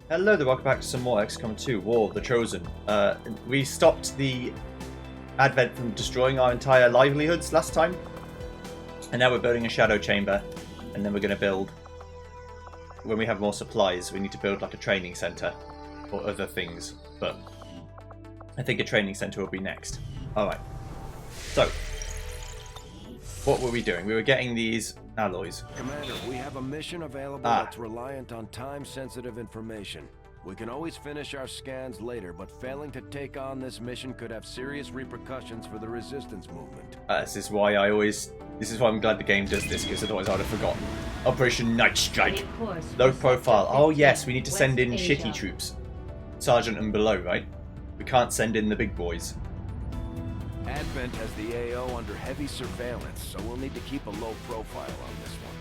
Hello there, welcome back to some more XCOM 2, War of the Chosen. We stopped the Advent from destroying our entire livelihoods last time. And now we're building a shadow chamber. And then we're going to build, when we have more supplies, we need to build like a training centre. Or other things. But I think a training centre will be next. Alright. So, what were we doing? We were getting these alloys. Commander, we have a mission available that's reliant on time-sensitive information. We can always finish our scans later, but failing to take on this mission could have serious repercussions for the resistance movement. This is why I'm glad the game does this, because otherwise I'd have forgotten. Operation Night Strike. Low profile. Oh yes, we need to send in shitty troops. Sergeant and below, right? We can't send in the big boys. Advent has the AO under heavy surveillance, so we'll need to keep a low profile on this one.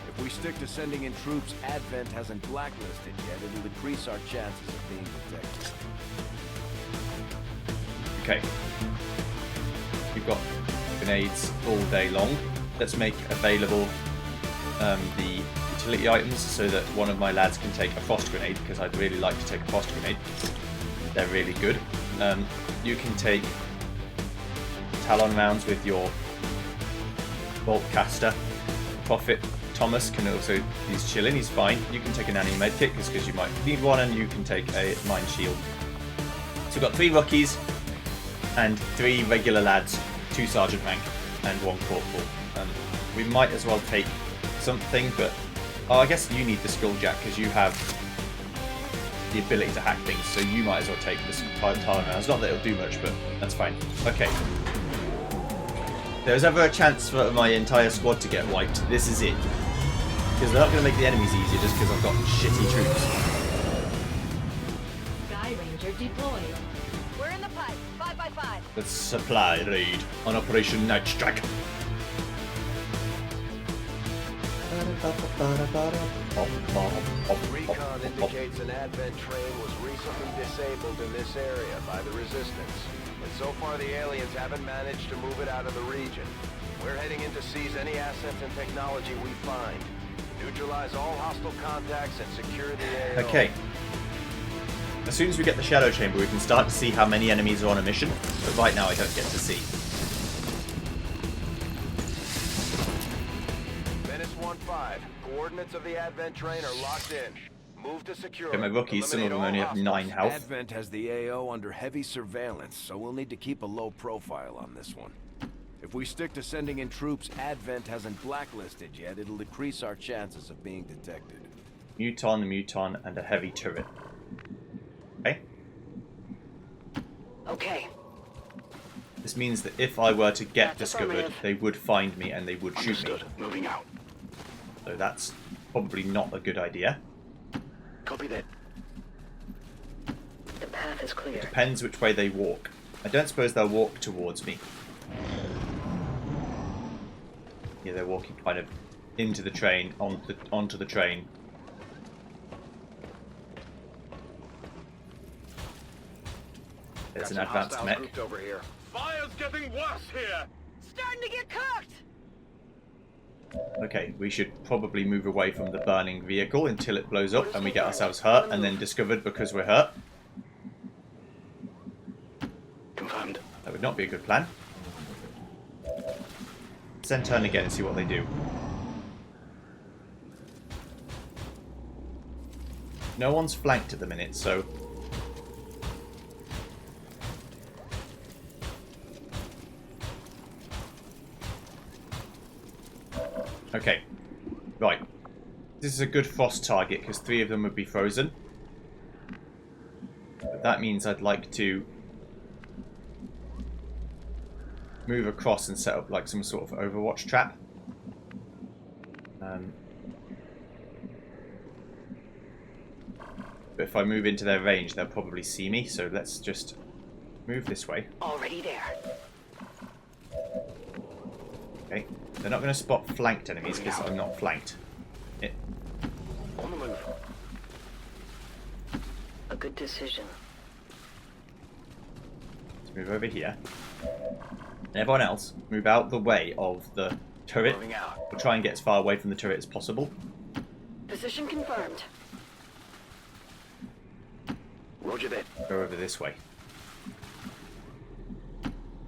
If we stick to sending in troops Advent hasn't blacklisted yet, it'll decrease our chances of being detected. Okay. We've got grenades all day long. Let's make available the utility items so that one of my lads can take a frost grenade, because I'd really like to take a frost grenade. They're really good. You can take Talon rounds with your bolt caster. Prophet Thomas can also, he's chilling, he's fine. You can take an anti medkit because you might need one, and you can take a mine shield. So we've got 3 rookies and 3 regular lads, 2 sergeant rank and 1 corporal. We might as well take something, but I guess you need the skulljack because you have the ability to hack things, so you might as well take this Talon rounds. Not that it'll do much, but that's fine. Okay. There's ever a chance for my entire squad to get wiped, this is it. Because they're not going to make the enemies easier just because I've got shitty troops. Sky Ranger deployed. We're in the pipe. 5x5. Let's supply raid on Operation Night Strike. Recon indicates an Advent train was recently disabled in this area by the Resistance. But so far the aliens haven't managed to move it out of the region. We're heading in to seize any assets and technology we find. Neutralize all hostile contacts and secure the AO. Okay. As soon as we get the shadow chamber, we can start to see how many enemies are on a mission. But right now I don't get to see. Menace 1-5. Coordinates of the Advent train are locked in. Move to secure. Okay, my rookies, some of them only have 9 health. Advent has the AO under heavy surveillance, so we'll need to keep a low profile on this one. If we stick to sending in troops Advent hasn't blacklisted yet, it'll decrease our chances of being detected. Muton, and a heavy turret. Okay. Okay. This means that if I were to get discovered, they would find me and they would shoot me. Moving out. So that's probably not a good idea. Copy that. The path is clear. Depends which way they walk. I don't suppose they'll walk towards me. Yeah, they're walking kind of into the train, onto the train. There's an advanced mech. Over here. Fire's getting worse here! Starting to get cooked! Okay, we should probably move away from the burning vehicle until it blows up and we get ourselves hurt and then discovered because we're hurt. Confirmed. That would not be a good plan. Let's then turn again and see what they do. No one's flanked at the minute, so... Okay, right. This is a good frost target because 3 of them would be frozen. But that means I'd like to move across and set up like some sort of Overwatch trap. But if I move into their range, they'll probably see me. So let's just move this way. Already there. Okay. They're not going to spot flanked enemies because I'm not flanked. On the move. A good decision. Let's move over here. And everyone else, move out the way of the turret. Moving out. We'll try and get as far away from the turret as possible. Position confirmed. Roger that. Go over this way.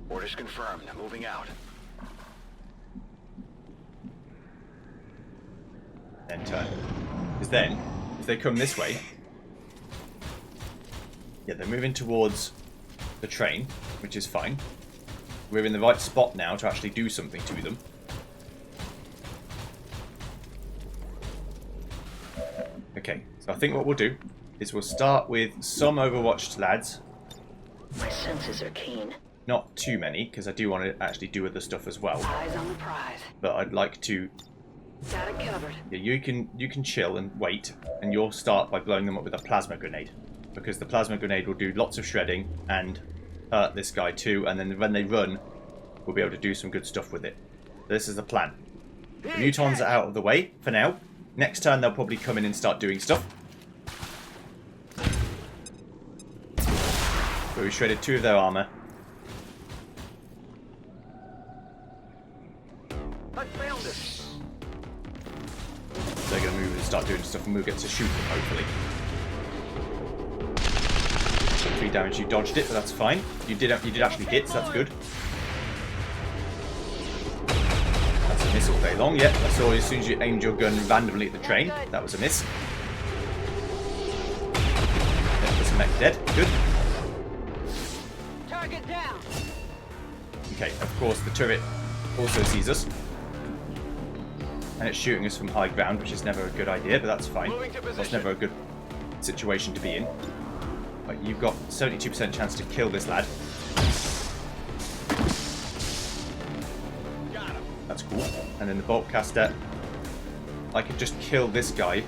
Orders confirmed. Moving out. Then turn. Because then, if they come this way, yeah, they're moving towards the train, which is fine. We're in the right spot now to actually do something to them. Okay, so I think what we'll do is we'll start with some Overwatched lads. My senses are keen. Not too many, because I do want to actually do other stuff as well. Eyes on the prize. But I'd like to... Got it covered. Yeah, you can chill and wait, and you'll start by blowing them up with a plasma grenade. Because the plasma grenade will do lots of shredding and hurt this guy too, and then when they run, we'll be able to do some good stuff with it. This is the plan. The mutons are out of the way for now. Next turn they'll probably come in and start doing stuff. But we shredded 2 of their armor. I found it. They're going to move and start doing stuff, and we'll get to shoot them, hopefully. 3 damage, you dodged it, but that's fine. You did actually hit, so that's good. That's a miss all day long. Yep, I saw as soon as you aimed your gun randomly at the train. That was a miss. Yep, there's a mech dead. Good. Target down. Okay, of course the turret also sees us. And it's shooting us from high ground, which is never a good idea, but that's fine. That's never a good situation to be in. But you've got 72% chance to kill this lad. Got him. That's cool. And then the bolt caster, I could just kill this guy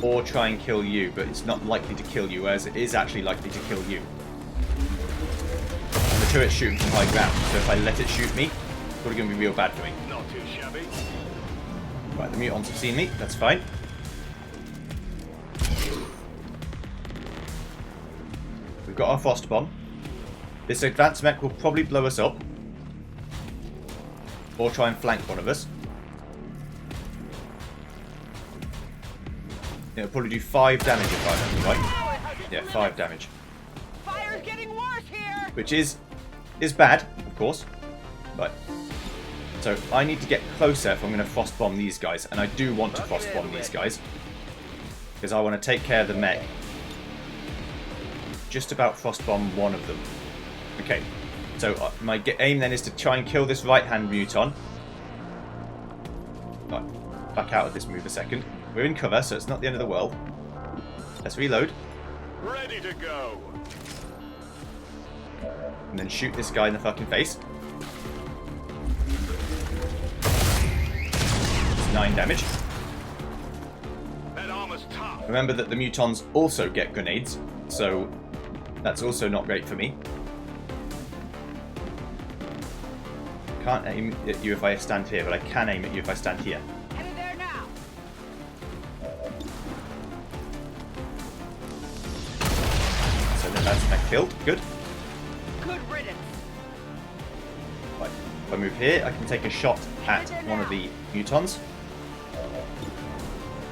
or try and kill you, but it's not likely to kill you, whereas it is actually likely to kill you. And the turret's shooting from high ground, so if I let it shoot me, it's probably going to be real bad for me. Not too shabby. Right, the mutants have seen me, that's fine. We've got our frost bomb. This advanced mech will probably blow us up. Or try and flank one of us. It'll probably do 5 damage if I remember right. Yeah, 5 damage. Fire's getting worse here. Which is bad, of course. But so I need to get closer if I'm going to frost bomb these guys, and I do want to frost bomb these guys because I want to take care of the mech. Just about frost bomb one of them. Okay, so my aim then is to try and kill this right-hand muton. Right, back out of this move a second. We're in cover, so it's not the end of the world. Let's reload. Ready to go. And then shoot this guy in the fucking face. 9 damage. That armor's tough. Remember that the mutons also get grenades, so that's also not great for me. Can't aim at you if I stand here, but I can aim at you if I stand here. Headed there now. So then that's my killed. Good. Good riddance. Right. If I move here, I can take a shot at one of the mutons.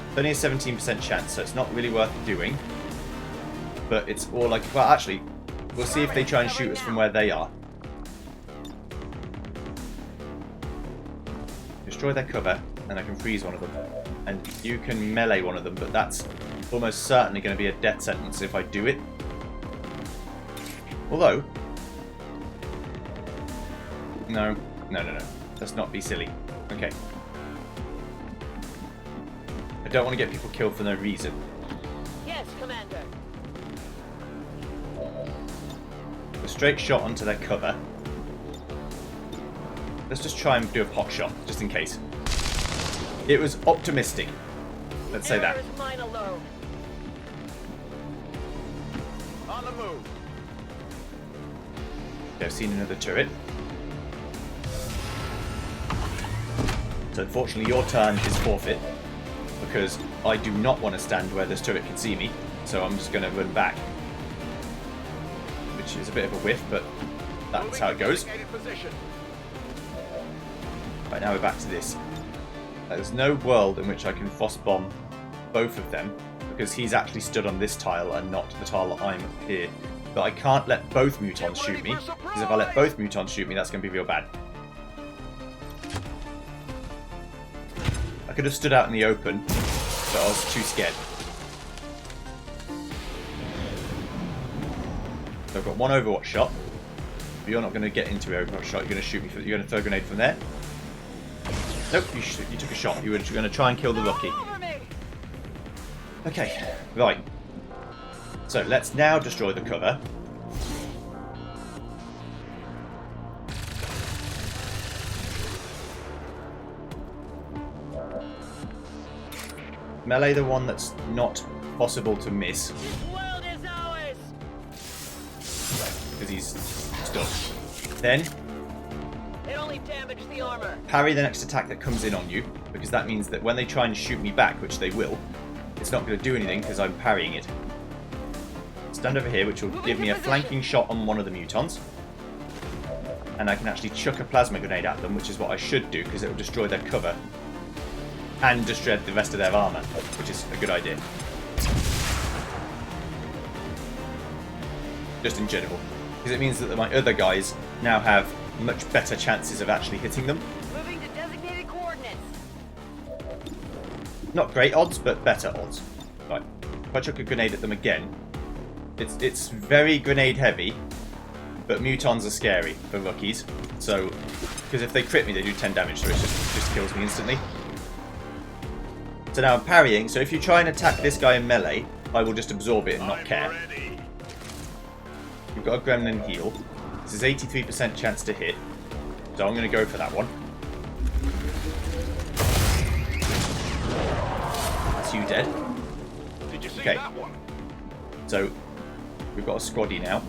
It's only a 17% chance, so it's not really worth doing. But it's all like, well, actually, we'll see if they try and shoot us from where they are. Destroy their cover, and I can freeze one of them. And you can melee one of them, but that's almost certainly going to be a death sentence if I do it. Although... No. Let's not be silly. Okay. I don't want to get people killed for no reason. Yes, Commander. A straight shot onto their cover. Let's just try and do a pot shot, just in case. It was optimistic. Let's say that. Error is mine alone. On the move. Okay, I've seen another turret. So unfortunately your turn is forfeit, because I do not want to stand where this turret can see me, so I'm just going to run back. Which is a bit of a whiff, but that's how it goes. Right, now we're back to this. There's no world in which I can frost bomb both of them, because he's actually stood on this tile and not the tile that I'm up here. But I can't let both mutons shoot me, because if I let both mutons shoot me, that's going to be real bad. I could have stood out in the open, but I was too scared. So I've got one Overwatch shot. But you're not going to get into the Overwatch shot. You're going to shoot me. You're going to throw a grenade from there. Nope, you took a shot. You were going to try and kill the rookie. Okay, right. So let's now destroy the cover. Melee the one that's not possible to miss. This world is ours. Because he's stuck. Then It only damaged the armor. parry the next attack that comes in on you, because that means that when they try and shoot me back, which they will, it's not going to do anything because I'm parrying it. Stand over here, which will give me a flanking shot on one of the mutons. And I can actually chuck a plasma grenade at them, which is what I should do, because it will destroy their cover. And destroy the rest of their armor, which is a good idea. Just in general. Because it means that my other guys now have much better chances of actually hitting them. Moving to designated coordinates. Not great odds, but better odds. Right. If I chuck a grenade at them again, it's very grenade heavy, but mutons are scary for rookies. So, because if they crit me, they do 10 damage, so it just kills me instantly. So now I'm parrying, so if you try and attack this guy in melee, I will just absorb it and not care. Ready. You've got a gremlin heal. This is 83% chance to hit, so I'm going to go for that one. That's you dead. Did you see Okay. that one? So we've got a squaddy now.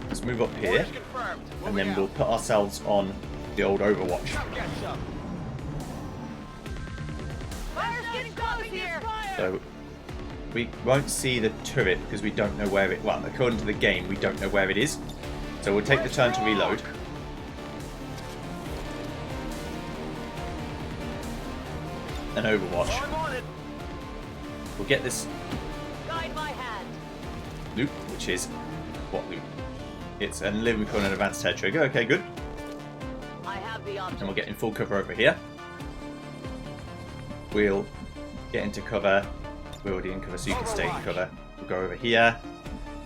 Let's move up here, Orders confirmed. and then we'll put ourselves on the old Overwatch. Come get some. Fire's getting close here. So we won't see the turret because we don't know where it... Well, according to the game, we don't know where it is. So we'll take the turn to reload. And Overwatch. I'm on it. We'll get this Guide my hand. loop, which is... What loop? It's an lyrical and advanced head trigger. Okay, good. I have the object. And we'll get in full cover over here. We'll get into cover. We're already in cover, so you can stay in cover. We'll go over here,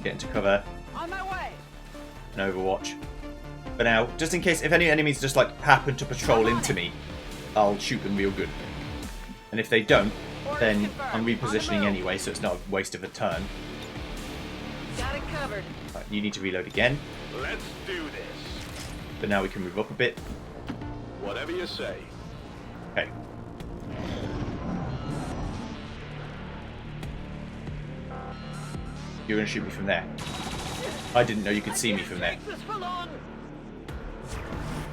get into cover, On my way. and Overwatch. But now, just in case, if any enemies just like happen to patrol into me, I'll shoot them real good. And if they don't, then I'm repositioning anyway, so it's not a waste of a turn. Got it covered. Right, you need to reload again, Let's do this. but now we can move up a bit. Whatever you say. Okay. You're going to shoot me from there. I didn't know you could see me from there. Take this for long.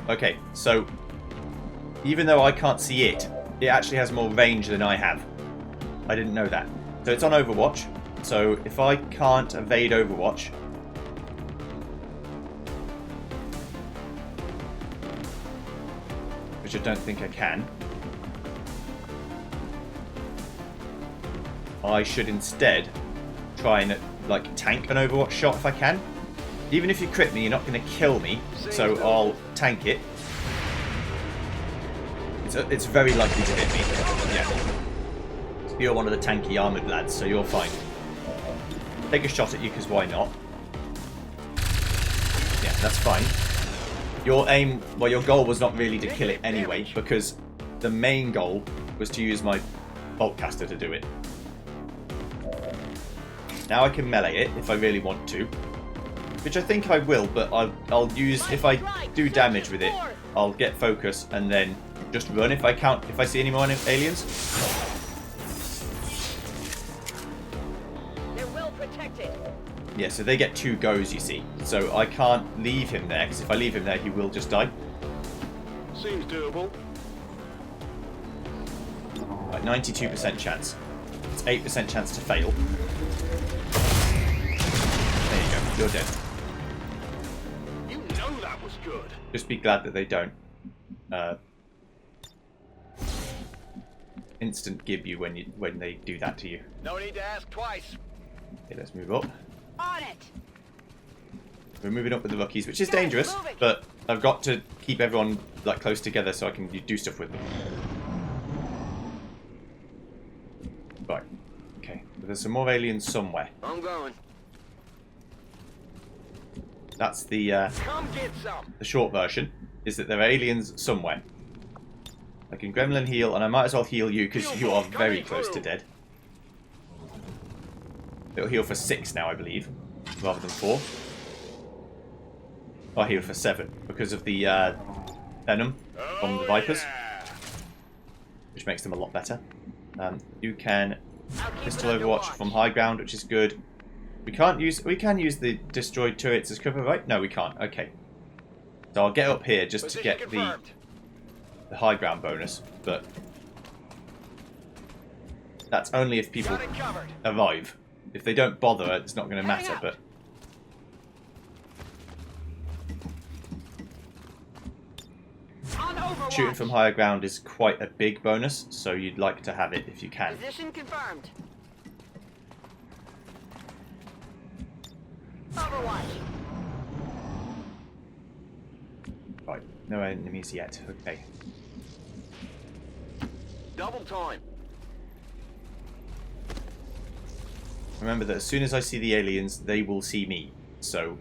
Okay, so even though I can't see it, it actually has more range than I have. I didn't know that. So it's on Overwatch. So if I can't evade Overwatch, which I don't think I can, I should instead try and like tank an Overwatch shot if I can. Even if you crit me, you're not going to kill me, so I'll tank it. It's very likely to hit me. Yeah. You're one of the tanky armoured lads, so you're fine. Take a shot at you, because why not? Yeah, that's fine. Your aim, well, your goal was not really to kill it anyway, because the main goal was to use my boltcaster to do it. Now I can melee it if I really want to, which I think I will, but I'll use, if I do damage with it, I'll get focus and then just run if I see any more aliens. They're well protected. Yeah, so they get 2 goes, you see. So I can't leave him there, because if I leave him there, he will just die. Seems doable. Right, 92% chance. It's 8% chance to fail. There you go, you're dead. You know that was good. Just be glad that they don't instant gib you when they do that to you. No need to ask twice. Okay, let's move up. On it. We're moving up with the rookies, which is Guys, dangerous, moving. but I've got to keep everyone like close together so I can do stuff with them. Right. Okay. But there's some more aliens somewhere. I'm going. That's the Come get some. short version. Is that there are aliens somewhere. I can gremlin heal, and I might as well heal you because you are very close to dead. It'll heal for 6 now, I believe, rather than 4. I'll heal for 7 because of the venom from the Vipers, which makes them a lot better. You can pistol Overwatch from high ground, which is good. We can use the destroyed turrets as cover, right? No, we can't. Okay. So I'll get up here just to get the high ground bonus, but that's only if people arrive. If they don't bother, it's not going to matter, but... Shooting from higher ground is quite a big bonus, so you'd like to have it if you can. Position confirmed. Overwatch. Right, no enemies yet. Okay. Double time. Remember that as soon as I see the aliens, they will see me, so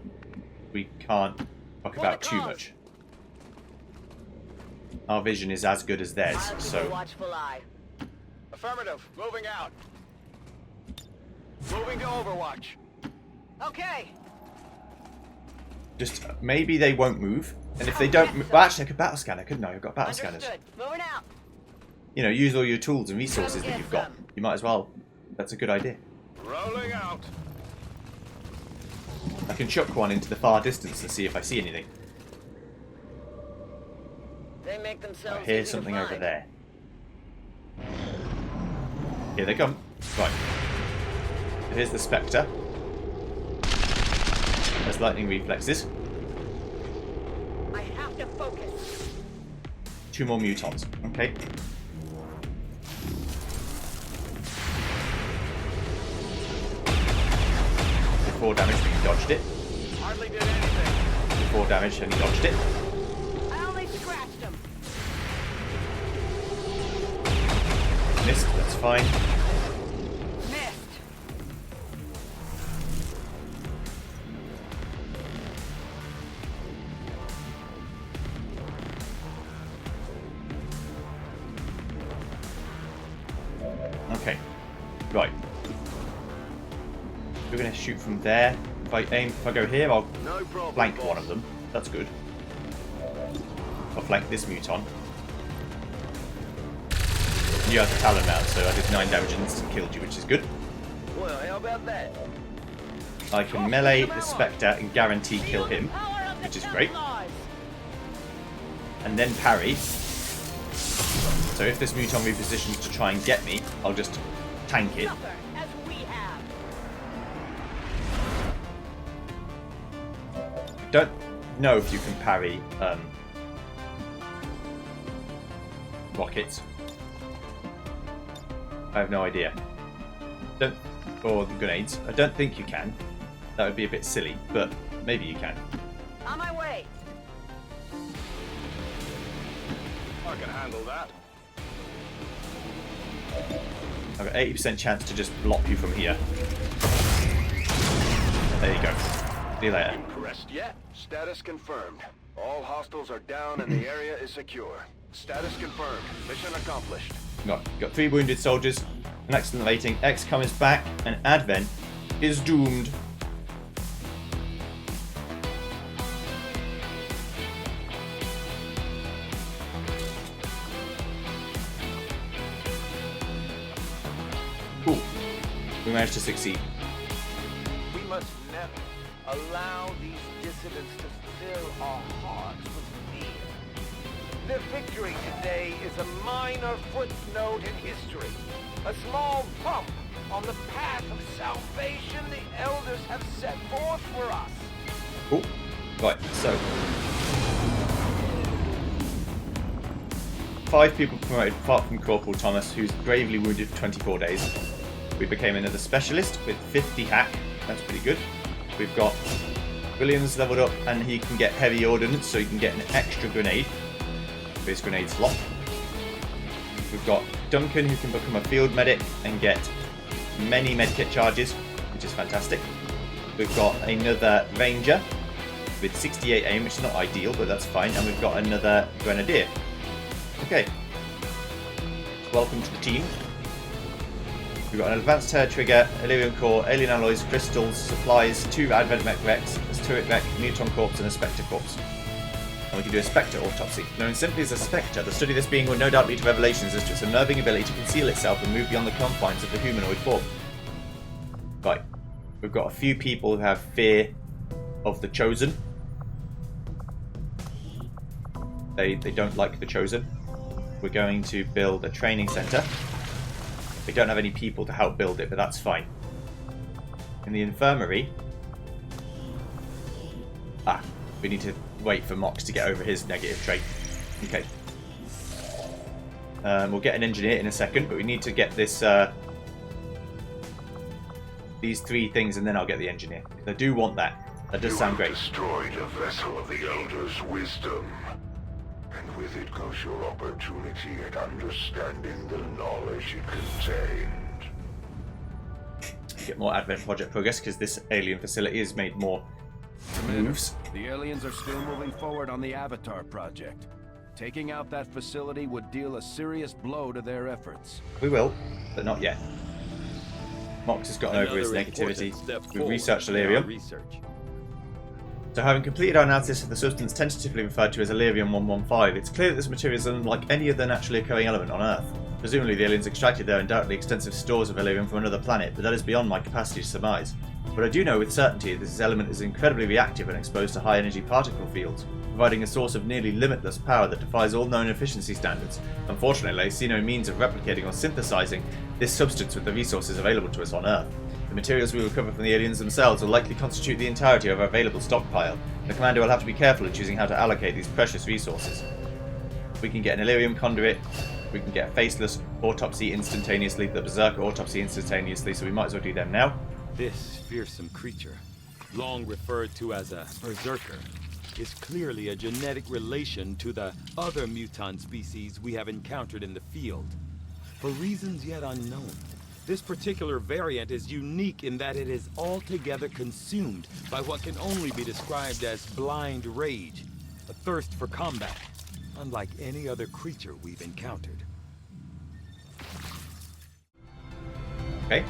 we can't talk about too much. Our vision is as good as theirs, I'll keep a so... watchful eye. Affirmative. Moving out. Moving to Overwatch. Okay. Just, maybe they won't move, and if they don't... Well, actually, I could battle scanner, couldn't I? I've got battle scanners. Understood. Moving out. You know, use all your tools and resources that you've got. You might as well. That's a good idea. Rolling out. I can chuck one into the far distance and see if I see anything. They make themselves I hear easy to something over find. there. Here they come. Right. Here's the Spectre. There's lightning reflexes. I have to focus. 2 more mutons. Okay. Did 4 damage, but he dodged it. Hardly did anything. Did 4 damage and he dodged it. I only scratched him. Missed, that's fine. Missed. Okay. Right. We're going to shoot from there. If I go here, I'll No problem. flank boss. one of them. That's good. I'll flank this muton. You have the Talon now, so I did 9 damage and instant killed you, which is good. Well, how about that? I can melee the Spectre and guarantee kill him, which is great. And then parry. So if this muton repositions to try and get me, I'll just tank it. Suffer as we have. Don't know if you can parry rockets. I have no idea. Or the grenades. I don't think you can. That would be a bit silly, but maybe you can. On my way. I can handle that. I've got 80% chance to just block you from here. There you go. See you later. Impressed yet? Status confirmed. All hostiles are down and the area is secure. Status confirmed. Mission accomplished. Got 3 wounded soldiers, an excellent rating. XCOM is back, and Advent is doomed. Cool. We managed to succeed. We must never allow these dissidents to fill our hearts with fear. Their victory today is a minor footnote in history. A small bump on the path of salvation the elders have set forth for us. Cool. Right, so 5 people promoted apart from Corporal Thomas, who's bravely wounded for 24 days. We became another specialist with 50 hack. That's pretty good. We've got Williams leveled up and he can get heavy ordnance, so he can get an extra grenade for his grenade slot. We've got Duncan, who can become a field medic and get many medkit charges, which is fantastic. We've got another ranger with 68 aim, which is not ideal, but that's fine. And we've got another grenadier. Okay. Welcome to the team. We've got an advanced hair trigger, Illyrian core, alien alloys, crystals, supplies, 2 advent mech wrecks, a turret wreck, neutron corpse, and a spectre corpse. And we can do a spectre autopsy. Known simply as a spectre, the study of this being will no doubt lead to revelations as to its unnerving ability to conceal itself and move beyond the confines of the humanoid form. Right. We've got a few people who have fear of the Chosen. They don't like the Chosen. We're going to build a training centre. We don't have any people to help build it, but that's fine. In the infirmary... we need to wait for Mox to get over his negative trait. Okay. We'll get an engineer in a second, but we need to get this... these 3 things, and then I'll get the engineer. I do want that. That does sound great. You have destroyed a vessel of the Elder's wisdom. And with it goes your opportunity at understanding the knowledge it contained. Get more Advent project progress, because this alien facility has made more moves. The aliens are still moving forward on the Avatar project. Taking out that facility would deal a serious blow to their efforts. We will, but not yet. Mox has gotten over his negativity. We've researched Illyrium. So having completed our analysis of the substance tentatively referred to as Illyrium-115, it's clear that this material is unlike any other naturally occurring element on Earth. Presumably the aliens extracted their undoubtedly extensive stores of Illyrium from another planet, but that is beyond my capacity to surmise. But I do know with certainty that this element is incredibly reactive when exposed to high energy particle fields, providing a source of nearly limitless power that defies all known efficiency standards. Unfortunately, I see no means of replicating or synthesizing this substance with the resources available to us on Earth. The materials we recover from the aliens themselves will likely constitute the entirety of our available stockpile. The commander will have to be careful in choosing how to allocate these precious resources. We can get an Illyrium conduit, we can get a faceless autopsy instantaneously, the berserker autopsy instantaneously, so we might as well do them now. This fearsome creature, long referred to as a berserker, is clearly a genetic relation to the other mutant species we have encountered in the field. For reasons yet unknown, this particular variant is unique in that it is altogether consumed by what can only be described as blind rage, a thirst for combat, unlike any other creature we've encountered. Okay.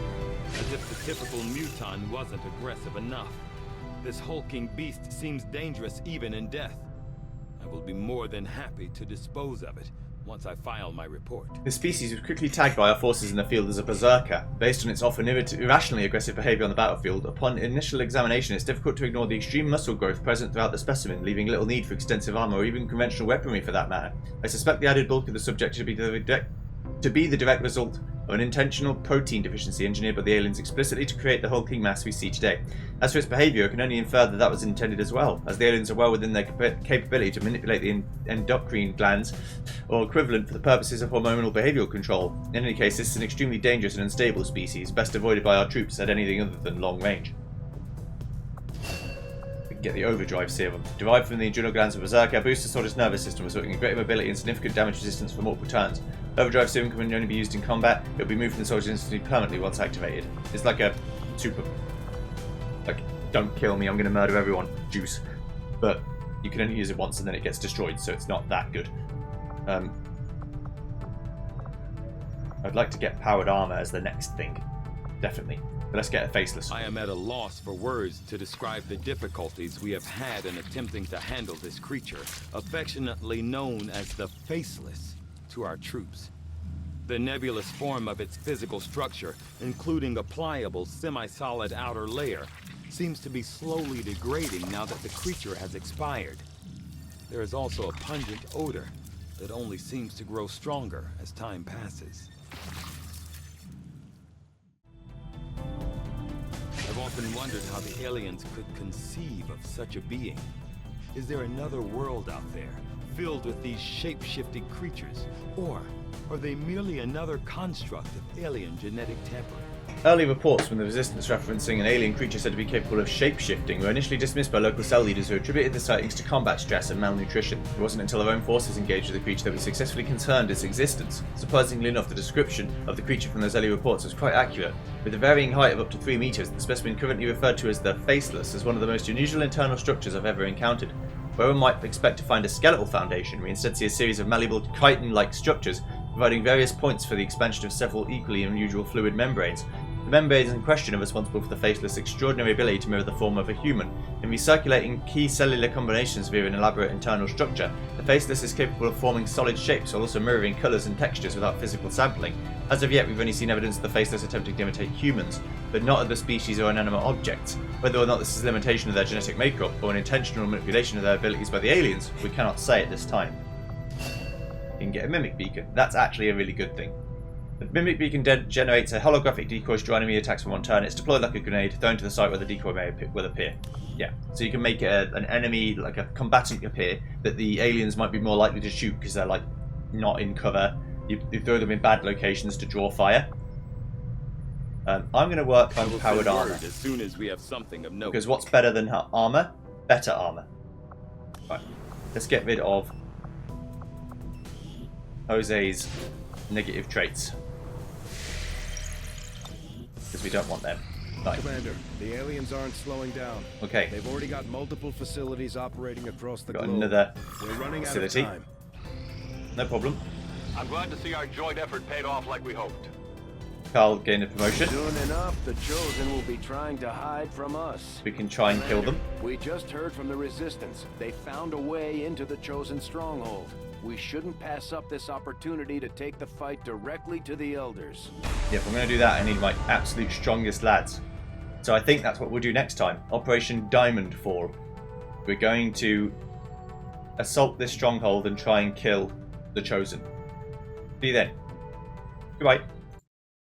As if the typical mutant wasn't aggressive enough, this hulking beast seems dangerous even in death. I will be more than happy to dispose of it once I file my report. This species was quickly tagged by our forces in the field as a berserker. Based on its often irrationally aggressive behavior on the battlefield, upon initial examination it's difficult to ignore the extreme muscle growth present throughout the specimen, leaving little need for extensive armor or even conventional weaponry for that matter. I suspect the added bulk of the subject to be the direct result of an intentional protein deficiency engineered by the aliens explicitly to create the hulking mass we see today. As for its behaviour, I can only infer that that was intended as well, as the aliens are well within their capability to manipulate the endocrine glands, or equivalent for the purposes of hormonal behavioural control. In any case, this is an extremely dangerous and unstable species, best avoided by our troops at anything other than long range. We can get the overdrive serum. Derived from the adrenal glands of Berserker, boosts the soldier's nervous system, resulting in greater mobility and significant damage resistance for multiple turns. Overdrive serum can only be used in combat. It will be moved from the soldier instantly permanently once activated. It's like a super, don't kill me, I'm going to murder everyone juice. But you can only use it once and then it gets destroyed, so it's not that good. I'd like to get powered armor as the next thing. Definitely. But let's get a faceless. I am at a loss for words to describe the difficulties we have had in attempting to handle this creature, affectionately known as the Faceless, to our troops. The nebulous form of its physical structure, including a pliable, semi-solid outer layer, seems to be slowly degrading now that the creature has expired. There is also a pungent odor that only seems to grow stronger as time passes. I've often wondered how the aliens could conceive of such a being. Is there another world out there, filled with these shape-shifting creatures? Or are they merely another construct of alien genetic tampering? Early reports from the Resistance referencing an alien creature said to be capable of shape-shifting were initially dismissed by local cell leaders who attributed the sightings to combat stress and malnutrition. It wasn't until our own forces engaged with the creature that we successfully confirmed its existence. Surprisingly enough, the description of the creature from those early reports was quite accurate. With a varying height of up to 3 meters, the specimen currently referred to as the Faceless is one of the most unusual internal structures I've ever encountered. Where one might expect to find a skeletal foundation, we instead see a series of malleable chitin-like structures providing various points for the expansion of several equally unusual fluid membranes. The membranes in question are responsible for the Faceless' extraordinary ability to mirror the form of a human. In recirculating key cellular combinations via an elaborate internal structure, the Faceless is capable of forming solid shapes while also mirroring colours and textures without physical sampling. As of yet, we've only seen evidence of the Faceless attempting to imitate humans, but not other species or inanimate objects. Whether or not this is a limitation of their genetic makeup or an intentional manipulation of their abilities by the aliens, we cannot say at this time. You can get a Mimic Beacon. That's actually a really good thing. The Mimic Beacon generates a holographic decoy to draw enemy attacks from one turn. It's deployed like a grenade, thrown to the site where the decoy will appear. Yeah, so you can make an enemy, like a combatant, appear that the aliens might be more likely to shoot because they're like not in cover. You throw them in bad locations to draw fire. I'm going to work on powered armor. As soon as we have something of note. Because what's better than armor? Better armor. Right, let's get rid of Jose's negative traits. Because we don't want them. Right. Commander, the aliens aren't slowing down. Okay. They've already got multiple facilities operating across the Got globe. another We're running facility. out of time. No problem. I'm glad to see our joint effort paid off like we hoped. Carl gained a promotion. Soon enough, the Chosen will be trying to hide from us. We can try and kill them. We just heard from the Resistance. They found a way into the Chosen stronghold. We shouldn't pass up this opportunity to take the fight directly to the Elders. Yeah, if I'm going to do that, I need my absolute strongest lads. So I think that's what we'll do next time. Operation Diamond Fall. We're going to assault this stronghold and try and kill the Chosen. See you then. Goodbye.